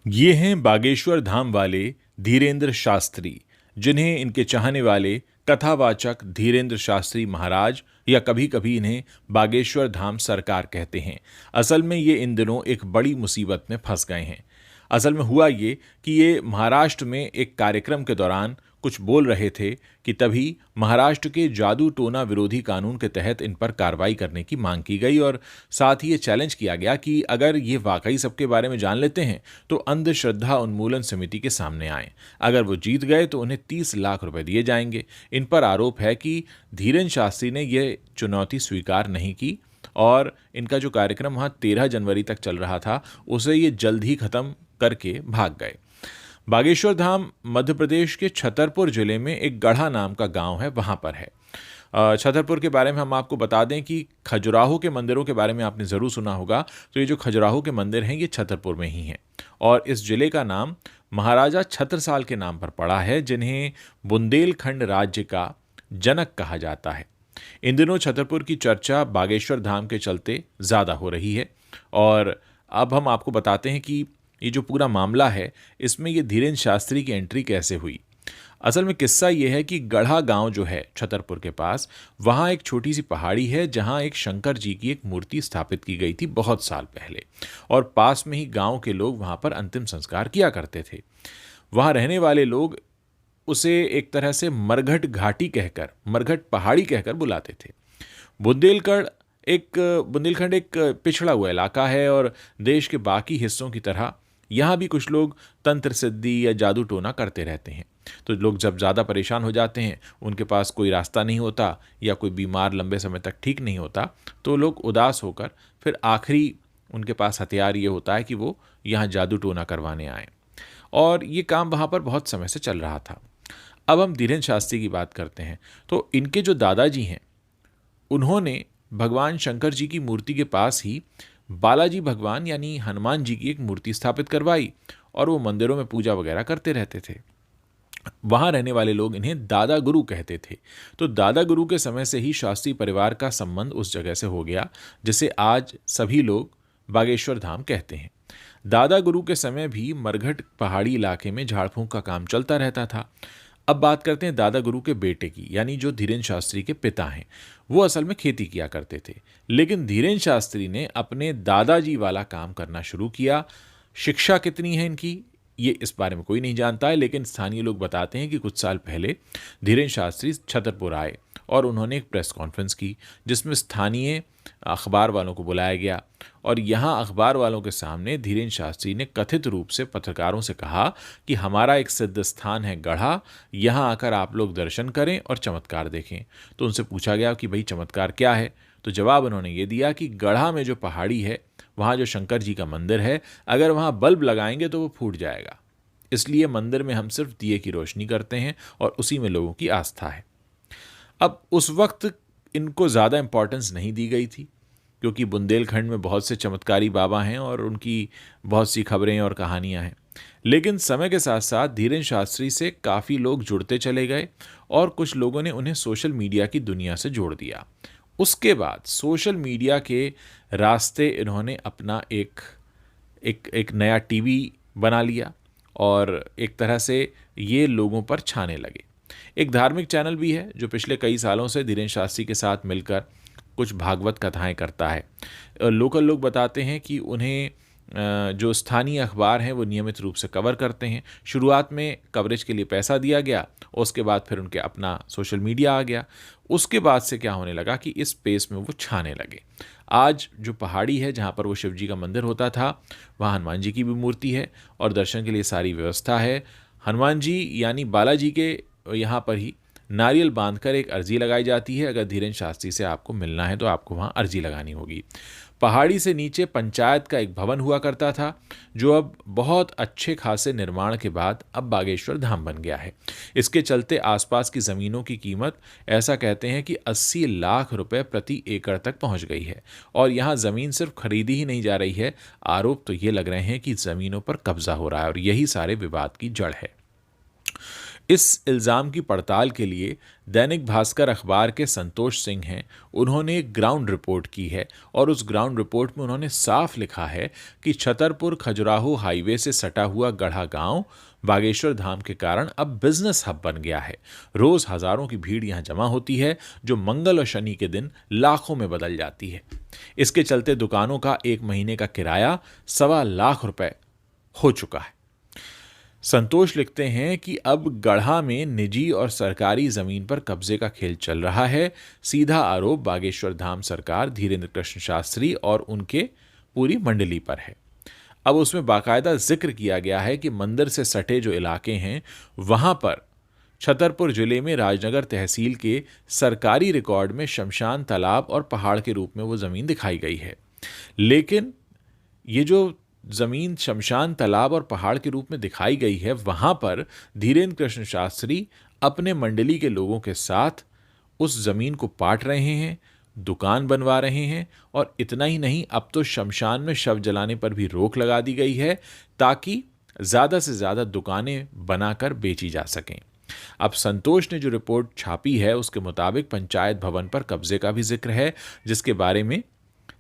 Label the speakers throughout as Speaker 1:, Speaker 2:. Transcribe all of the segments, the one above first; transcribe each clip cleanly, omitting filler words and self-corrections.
Speaker 1: ये हैं बागेश्वर धाम वाले धीरेंद्र शास्त्री, जिन्हें इनके चाहने वाले कथावाचक धीरेंद्र शास्त्री महाराज या कभी कभी इन्हें बागेश्वर धाम सरकार कहते हैं। असल में ये इन दिनों एक बड़ी मुसीबत में फंस गए हैं। असल में हुआ ये कि ये महाराष्ट्र में एक कार्यक्रम के दौरान कुछ बोल रहे थे कि तभी महाराष्ट्र के जादू टोना विरोधी कानून के तहत इन पर कार्रवाई करने की मांग की गई और साथ ही ये चैलेंज किया गया कि अगर ये वाकई सबके बारे में जान लेते हैं तो अंधश्रद्धा उन्मूलन समिति के सामने आए। अगर वो जीत गए तो उन्हें 30 लाख रुपए दिए जाएंगे। इन पर आरोप है कि धीरेन शास्त्री ने यह चुनौती स्वीकार नहीं की और इनका जो कार्यक्रम वहाँ 13 जनवरी तक चल रहा था उसे ये जल्द ही खत्म करके भाग गए। बागेश्वर धाम मध्य प्रदेश के छतरपुर जिले में एक गढ़ा नाम का गांव है, वहां पर है। छतरपुर के बारे में हम आपको बता दें कि खजुराहो के मंदिरों के बारे में आपने ज़रूर सुना होगा। तो ये जो खजुराहो के मंदिर हैं ये छतरपुर में ही हैं और इस जिले का नाम महाराजा छत्रसाल के नाम पर पड़ा है, जिन्हें बुंदेलखंड राज्य का जनक कहा जाता है। इन दिनों छतरपुर की चर्चा बागेश्वर धाम के चलते ज़्यादा हो रही है और अब हम आपको बताते हैं कि ये जो पूरा मामला है इसमें ये धीरेन शास्त्री की एंट्री कैसे हुई। असल में किस्सा ये है कि गढ़ा गांव जो है छतरपुर के पास, वहाँ एक छोटी सी पहाड़ी है जहाँ एक शंकर जी की एक मूर्ति स्थापित की गई थी बहुत साल पहले और पास में ही गांव के लोग वहाँ पर अंतिम संस्कार किया करते थे। वहाँ रहने वाले लोग उसे एक तरह से मरघट घाटी कहकर, मरघट पहाड़ी कहकर बुलाते थे। बुंदेलखंड बुंदेलखंड एक पिछड़ा हुआ इलाका है और देश के बाकी हिस्सों की तरह यहाँ भी कुछ लोग तंत्र सिद्धि या जादू टोना करते रहते हैं। तो लोग जब ज़्यादा परेशान हो जाते हैं, उनके पास कोई रास्ता नहीं होता या कोई बीमार लंबे समय तक ठीक नहीं होता, तो लोग उदास होकर फिर आखिरी उनके पास हथियार ये होता है कि वो यहाँ जादू टोना करवाने आए और ये काम वहाँ पर बहुत समय से चल रहा था। अब हम धीरेन शास्त्री की बात करते हैं। तो इनके जो दादाजी हैं उन्होंने भगवान शंकर जी की मूर्ति के पास ही बालाजी भगवान यानी हनुमान जी की एक मूर्ति स्थापित करवाई और वो मंदिरों में पूजा वगैरह करते रहते थे। वहाँ रहने वाले लोग इन्हें दादा गुरु कहते थे। तो दादा गुरु के समय से ही शास्त्री परिवार का संबंध उस जगह से हो गया जिसे आज सभी लोग बागेश्वर धाम कहते हैं। दादा गुरु के समय भी मरघट पहाड़ी इलाके में झाड़ फूंक का काम चलता रहता था। अब बात करते हैं दादा गुरु के बेटे की, यानी जो धीरेन शास्त्री के पिता हैं। वो असल में खेती किया करते थे, लेकिन धीरेन शास्त्री ने अपने दादाजी वाला काम करना शुरू किया। शिक्षा कितनी है इनकी ये इस बारे में कोई नहीं जानता है, लेकिन स्थानीय लोग बताते हैं कि कुछ साल पहले धीरेन शास्त्री छतरपुर आए और उन्होंने एक प्रेस कॉन्फ्रेंस की जिसमें स्थानीय अखबार वालों को बुलाया गया और यहाँ अखबार वालों के सामने धीरेन शास्त्री ने कथित रूप से पत्रकारों से कहा कि हमारा एक सिद्ध स्थान है गढ़ा, यहाँ आकर आप लोग दर्शन करें और चमत्कार देखें। तो उनसे पूछा गया कि भाई चमत्कार क्या है, तो जवाब उन्होंने ये दिया कि गढ़ा में जो पहाड़ी है वहाँ जो शंकर जी का मंदिर है, अगर वहाँ बल्ब लगाएंगे तो वो फूट जाएगा, इसलिए मंदिर में हम सिर्फ दिए की रोशनी करते हैं और उसी में लोगों की आस्था है। अब उस वक्त इनको ज़्यादा इम्पोर्टेंस नहीं दी गई थी क्योंकि बुंदेलखंड में बहुत से चमत्कारी बाबा हैं और उनकी बहुत सी खबरें और कहानियां हैं। लेकिन समय के साथ साथ धीरेन शास्त्री से काफ़ी लोग जुड़ते चले गए और कुछ लोगों ने उन्हें सोशल मीडिया की दुनिया से जोड़ दिया। उसके बाद सोशल मीडिया के रास्ते इन्होंने अपना एक एक एक नया टीवी बना लिया और एक तरह से ये लोगों पर छाने लगे। एक धार्मिक चैनल भी है जो पिछले कई सालों से धीरेन शास्त्री के साथ मिलकर कुछ भागवत कथाएं करता है। लोकल लोग बताते हैं कि उन्हें जो स्थानीय अखबार हैं वो नियमित रूप से कवर करते हैं। शुरुआत में कवरेज के लिए पैसा दिया गया, उसके बाद फिर उनके अपना सोशल मीडिया आ गया। उसके बाद से क्या होने लगा कि इस स्पेस में वो छाने लगे। आज जो पहाड़ी है जहाँ पर वो शिव जी का मंदिर होता था, वहाँ हनुमान जी की भी मूर्ति है और दर्शन के लिए सारी व्यवस्था है। हनुमान जी यानी बालाजी के यहाँ पर ही नारियल बांधकर एक अर्जी लगाई जाती है। अगर धीरेन शास्त्री से आपको मिलना है तो आपको वहाँ अर्जी लगानी होगी। पहाड़ी से नीचे पंचायत का एक भवन हुआ करता था जो अब बहुत अच्छे खासे निर्माण के बाद अब बागेश्वर धाम बन गया है। इसके चलते आसपास की ज़मीनों की कीमत ऐसा कहते हैं कि 80 लाख रुपए प्रति एकड़ तक पहुंच गई है और यहाँ ज़मीन सिर्फ खरीदी ही नहीं जा रही है, आरोप तो ये लग रहे हैं कि ज़मीनों पर कब्जा हो रहा है और यही सारे विवाद की जड़ है। इस इल्ज़ाम की पड़ताल के लिए दैनिक भास्कर अखबार के संतोष सिंह हैं, उन्होंने एक ग्राउंड रिपोर्ट की है और उस ग्राउंड रिपोर्ट में उन्होंने साफ लिखा है कि छतरपुर खजुराहो हाईवे से सटा हुआ गढ़ा गांव बागेश्वर धाम के कारण अब बिजनेस हब बन गया है। रोज हजारों की भीड़ यहां जमा होती है, जो मंगल और शनि के दिन लाखों में बदल जाती है। इसके चलते दुकानों का एक महीने का किराया 1.25 लाख रुपए हो चुका है। संतोष लिखते हैं कि अब गढ़ा में निजी और सरकारी जमीन पर कब्जे का खेल चल रहा है। सीधा आरोप बागेश्वर धाम सरकार, धीरेन्द्र कृष्ण शास्त्री और उनके पूरी मंडली पर है। अब उसमें बाकायदा जिक्र किया गया है कि मंदिर से सटे जो इलाके हैं वहां पर छतरपुर जिले में राजनगर तहसील के सरकारी रिकॉर्ड में शमशान तालाब और पहाड़ के रूप में वो जमीन दिखाई गई है। लेकिन ये जो जमीन शमशान तालाब और पहाड़ के रूप में दिखाई गई है, वहां पर धीरेन्द्र कृष्ण शास्त्री अपने मंडली के लोगों के साथ उस जमीन को पाट रहे हैं, दुकान बनवा रहे हैं और इतना ही नहीं, अब तो शमशान में शव जलाने पर भी रोक लगा दी गई है ताकि ज्यादा से ज्यादा दुकानें बनाकर बेची जा सकें। अब संतोष ने जो रिपोर्ट छापी है उसके मुताबिक पंचायत भवन पर कब्जे का भी जिक्र है, जिसके बारे में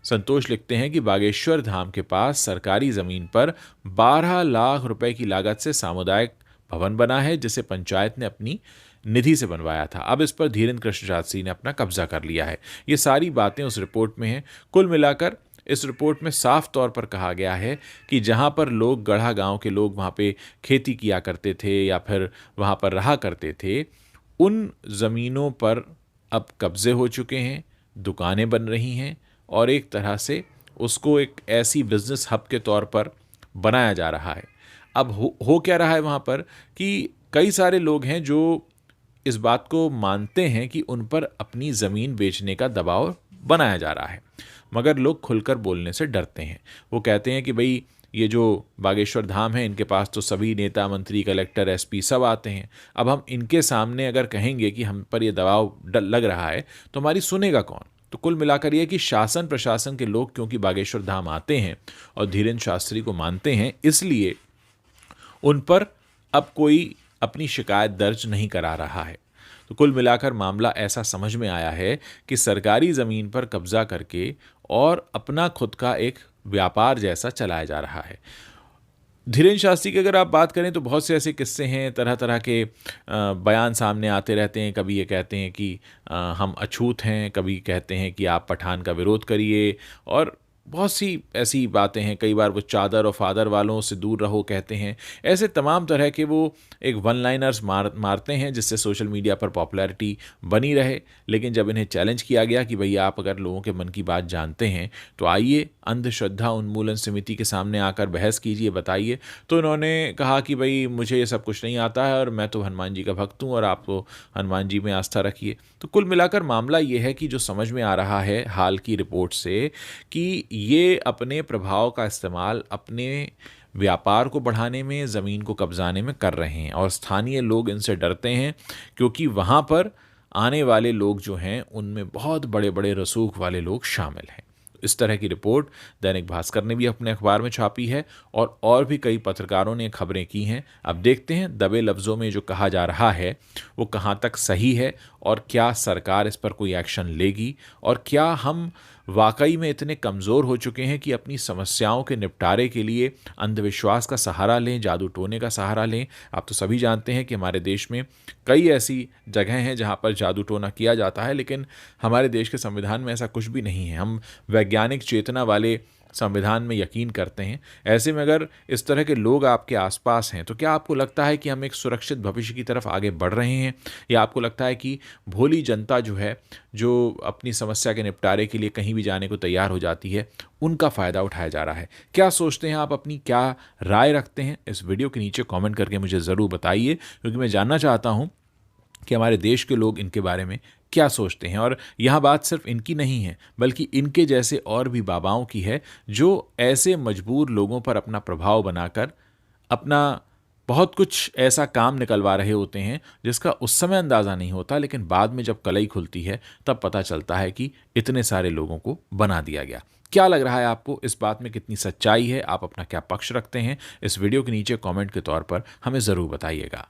Speaker 1: संतोष लिखते हैं कि बागेश्वर धाम के पास सरकारी जमीन पर 12 लाख रुपए की लागत से सामुदायिक भवन बना है, जिसे पंचायत ने अपनी निधि से बनवाया था। अब इस पर धीरेन्द्र कृष्ण शास्त्री ने अपना कब्जा कर लिया है। ये सारी बातें उस रिपोर्ट में हैं। कुल मिलाकर इस रिपोर्ट में साफ तौर पर कहा गया है कि जहां पर लोग, गढ़ा गांव के लोग वहां पे खेती किया करते थे या फिर वहां पर रहा करते थे, उन जमीनों पर अब कब्जे हो चुके हैं, दुकानें बन रही हैं और एक तरह से उसको एक ऐसी बिजनेस हब के तौर पर बनाया जा रहा है। अब हो क्या रहा है वहाँ पर कि कई सारे लोग हैं जो इस बात को मानते हैं कि उन पर अपनी ज़मीन बेचने का दबाव बनाया जा रहा है, मगर लोग खुलकर बोलने से डरते हैं। वो कहते हैं कि भाई ये जो बागेश्वर धाम है, इनके पास तो सभी नेता, मंत्री, कलेक्टर, एसपी सब आते हैं। अब हम इनके सामने अगर कहेंगे कि हम पर ये दबाव लग रहा है तो हमारी सुनेगा कौन। तो कुल मिलाकर यह कि शासन प्रशासन के लोग क्योंकि बागेश्वर धाम आते हैं और धीरेन्द्र शास्त्री को मानते हैं, इसलिए उन पर अब कोई अपनी शिकायत दर्ज नहीं करा रहा है। तो कुल मिलाकर मामला ऐसा समझ में आया है कि सरकारी ज़मीन पर कब्जा करके और अपना खुद का एक व्यापार जैसा चलाया जा रहा है। धीरेन्द्र शास्त्री की अगर आप बात करें तो बहुत से ऐसे किस्से हैं, तरह तरह के बयान सामने आते रहते हैं। कभी ये कहते हैं कि हम अछूत हैं, कभी कहते हैं कि आप पठान का विरोध करिए, और बहुत सी ऐसी बातें हैं। कई बार वो चादर और फादर वालों से दूर रहो कहते हैं। ऐसे तमाम तरह के वो एक वन लाइनर्स मारते हैं जिससे सोशल मीडिया पर पॉपुलैरिटी बनी रहे। लेकिन जब इन्हें चैलेंज किया गया कि भई आप अगर लोगों के मन की बात जानते हैं तो आइए अंधश्रद्धा उन्मूलन समिति के सामने आकर बहस कीजिए, बताइए, तो इन्होंने कहा कि भाई मुझे ये सब कुछ नहीं आता है और मैं तो हनुमान जी का भक्त हूँ और आप तो हनुमान जी में आस्था रखिए। तो कुल मिलाकर मामला ये है कि जो समझ में आ रहा है हाल की रिपोर्ट से कि ये अपने प्रभाव का इस्तेमाल अपने व्यापार को बढ़ाने में, ज़मीन को कब्जाने में कर रहे हैं और स्थानीय लोग इनसे डरते हैं क्योंकि वहाँ पर आने वाले लोग जो हैं उनमें बहुत बड़े बड़े रसूख वाले लोग शामिल हैं। इस तरह की रिपोर्ट दैनिक भास्कर ने भी अपने अखबार में छापी है और भी कई पत्रकारों ने खबरें की हैं। अब देखते हैं दबे लफ्ज़ों में जो कहा जा रहा है वो कहाँ तक सही है और क्या सरकार इस पर कोई एक्शन लेगी, और क्या हम वाकई में इतने कमज़ोर हो चुके हैं कि अपनी समस्याओं के निपटारे के लिए अंधविश्वास का सहारा लें, जादू टोने का सहारा लें। आप तो सभी जानते हैं कि हमारे देश में कई ऐसी जगह हैं जहां पर जादू टोना किया जाता है, लेकिन हमारे देश के संविधान में ऐसा कुछ भी नहीं है। हम वैज्ञानिक चेतना वाले संविधान में यकीन करते हैं। ऐसे में अगर इस तरह के लोग आपके आसपास हैं तो क्या आपको लगता है कि हम एक सुरक्षित भविष्य की तरफ आगे बढ़ रहे हैं, या आपको लगता है कि भोली जनता जो है, जो अपनी समस्या के निपटारे के लिए कहीं भी जाने को तैयार हो जाती है, उनका फ़ायदा उठाया जा रहा है? क्या सोचते हैं आप, अपनी क्या राय रखते हैं, इस वीडियो के नीचे कॉमेंट करके मुझे ज़रूर बताइए, क्योंकि मैं जानना चाहता हूँ कि हमारे देश के लोग इनके बारे में क्या सोचते हैं। और यह बात सिर्फ इनकी नहीं है बल्कि इनके जैसे और भी बाबाओं की है जो ऐसे मजबूर लोगों पर अपना प्रभाव बनाकर अपना बहुत कुछ ऐसा काम निकलवा रहे होते हैं जिसका उस समय अंदाज़ा नहीं होता, लेकिन बाद में जब कलई खुलती है तब पता चलता है कि इतने सारे लोगों को बना दिया गया। क्या लग रहा है आपको, इस बात में कितनी सच्चाई है, आप अपना क्या पक्ष रखते हैं? इस वीडियो के नीचे कमेंट के तौर पर हमें ज़रूर बताइएगा।